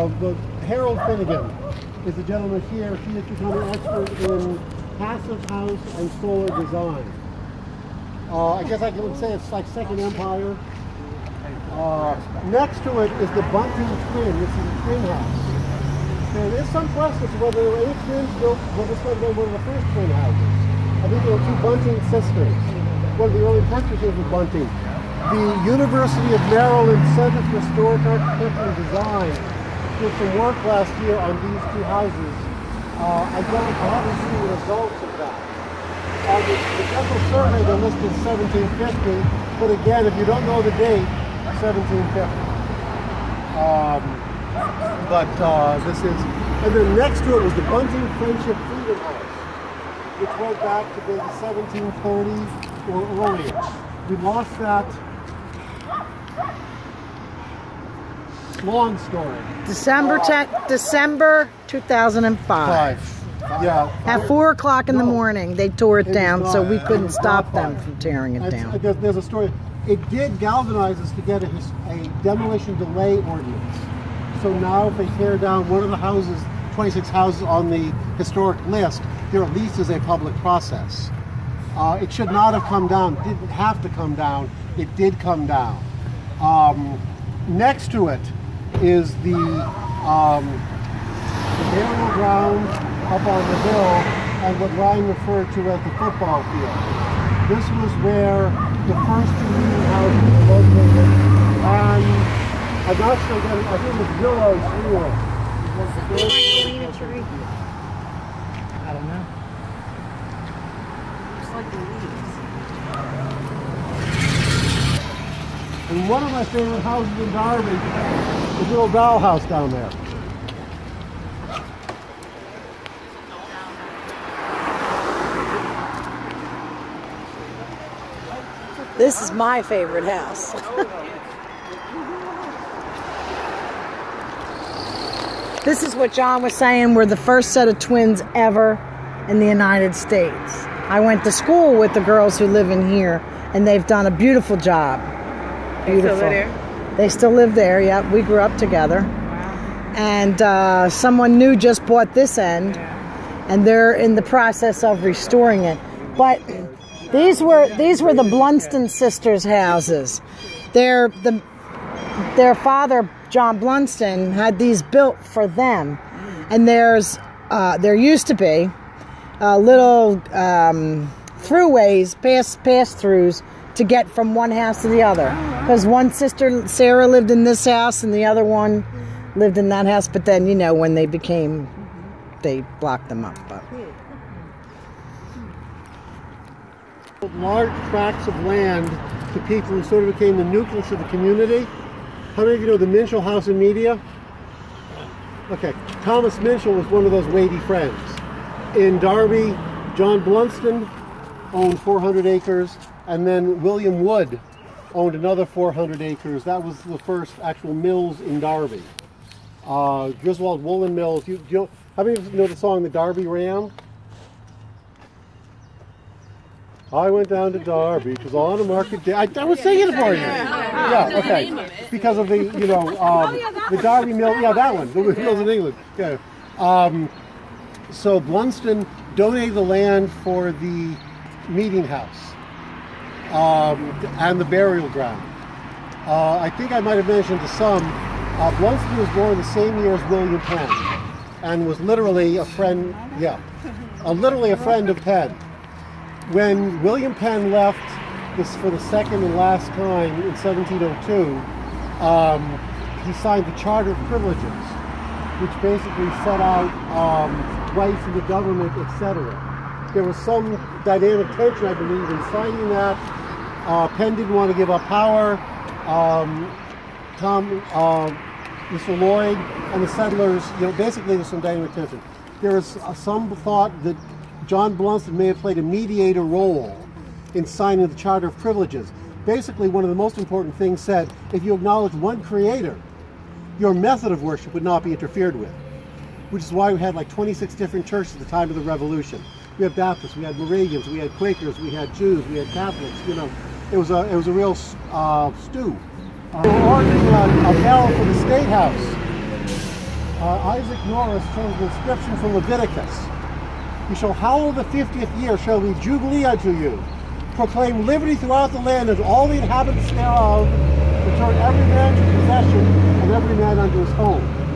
the Harold Finnegan is the gentleman here. He has become an expert in passive house and solar design. I guess I would say it's like Second Empire. Next to it is the Bunting Twin. This is a twin house. There is some question as to whether there were any twins built. Well, this might have been one of the first twin houses. I think there were two Bunting sisters. One of the early purchasers of Bunting. The University of Maryland Center for Historic Architecture and Design did some work last year on these two houses. I haven't seen the results of that. On the Central Survey, they're listed 1750, but again, if you don't know the date, 1750. This is, and then next to it was the Bunting Friendship Freedom House, which went back to the 1730s or earlier. We lost that. Long story. December 2005. Yeah. At 4 o'clock in the morning, they tore it down, so we couldn't stop them from tearing it down. There's a story. It did galvanize us to get a demolition delay ordinance. So now if they tear down one of the houses, 26 houses on the historic list, there at least is a public process. It should not have come down. It didn't have to come down. It did come down. Next to it is the burial ground up on the hill and what Ryan referred to as the football field. This was where the first two meeting houses were located, and I'm not sure that, I think it was Willow's Field. I don't know. Looks like the leaves. And one of my favorite houses in Darby is the little dollhouse down there. This is my favorite house. This is what John was saying. We're the first set of twins ever in the United States. I went to school with the girls who live in here, and they've done a beautiful job. Beautiful. They still live there? They still live there, yeah. We grew up together. Wow. And someone new just bought this end, and they're in the process of restoring it. But these were the Blunston sisters' houses. Their father, John Blunston, had these built for them, and there used to be little throughways, pass-throughs to get from one house to the other. Because one sister, Sarah, lived in this house, and the other one lived in that house. But then, you know, when they blocked them up. But. Large tracts of land to people who sort of became the nucleus of the community. How many of you know the Minshall House in Media? Okay, Thomas Minshall was one of those weighty friends. In Darby, John Blunston owned 400 acres, and then William Wood owned another 400 acres. That was the first actual mills in Darby. Griswold Woolen Mills. How many of you know the song "The Darby Ram"? I went down to Darby because on a market day, I was singing it for you. Yeah, okay. Because of the, you know, the Darby Mill. Yeah, that one. The mills in England. Yeah. So Blunston donated the land for the meeting house and the burial ground. I think I might have mentioned to some, Blunston was born the same year as William Penn, and was literally a friend. Yeah, literally a friend of Penn. When William Penn left this for the second and last time in 1702, he signed the Charter of Privileges, which basically set out rights in the government, etc. There was some dynamic tension, I believe, in signing that. Penn didn't want to give up power. Mr. Lloyd and the settlers, you know, basically there's some dynamic tension. There is some thought that John Blunston may have played a mediator role in signing the Charter of Privileges. Basically, one of the most important things said, if you acknowledge one creator, your method of worship would not be interfered with, which is why we had like 26 different churches at the time of the Revolution. We had Baptists, we had Moravians, we had Quakers, we had Jews, we had Catholics. You know, it was a real stew. They were ordering a bell for the State House. Isaac Norris chose an inscription from Leviticus. You shall hallow the 50th year, shall be jubilee unto you. Proclaim liberty throughout the land and all the inhabitants thereof. Return every man to possession and every man unto his home.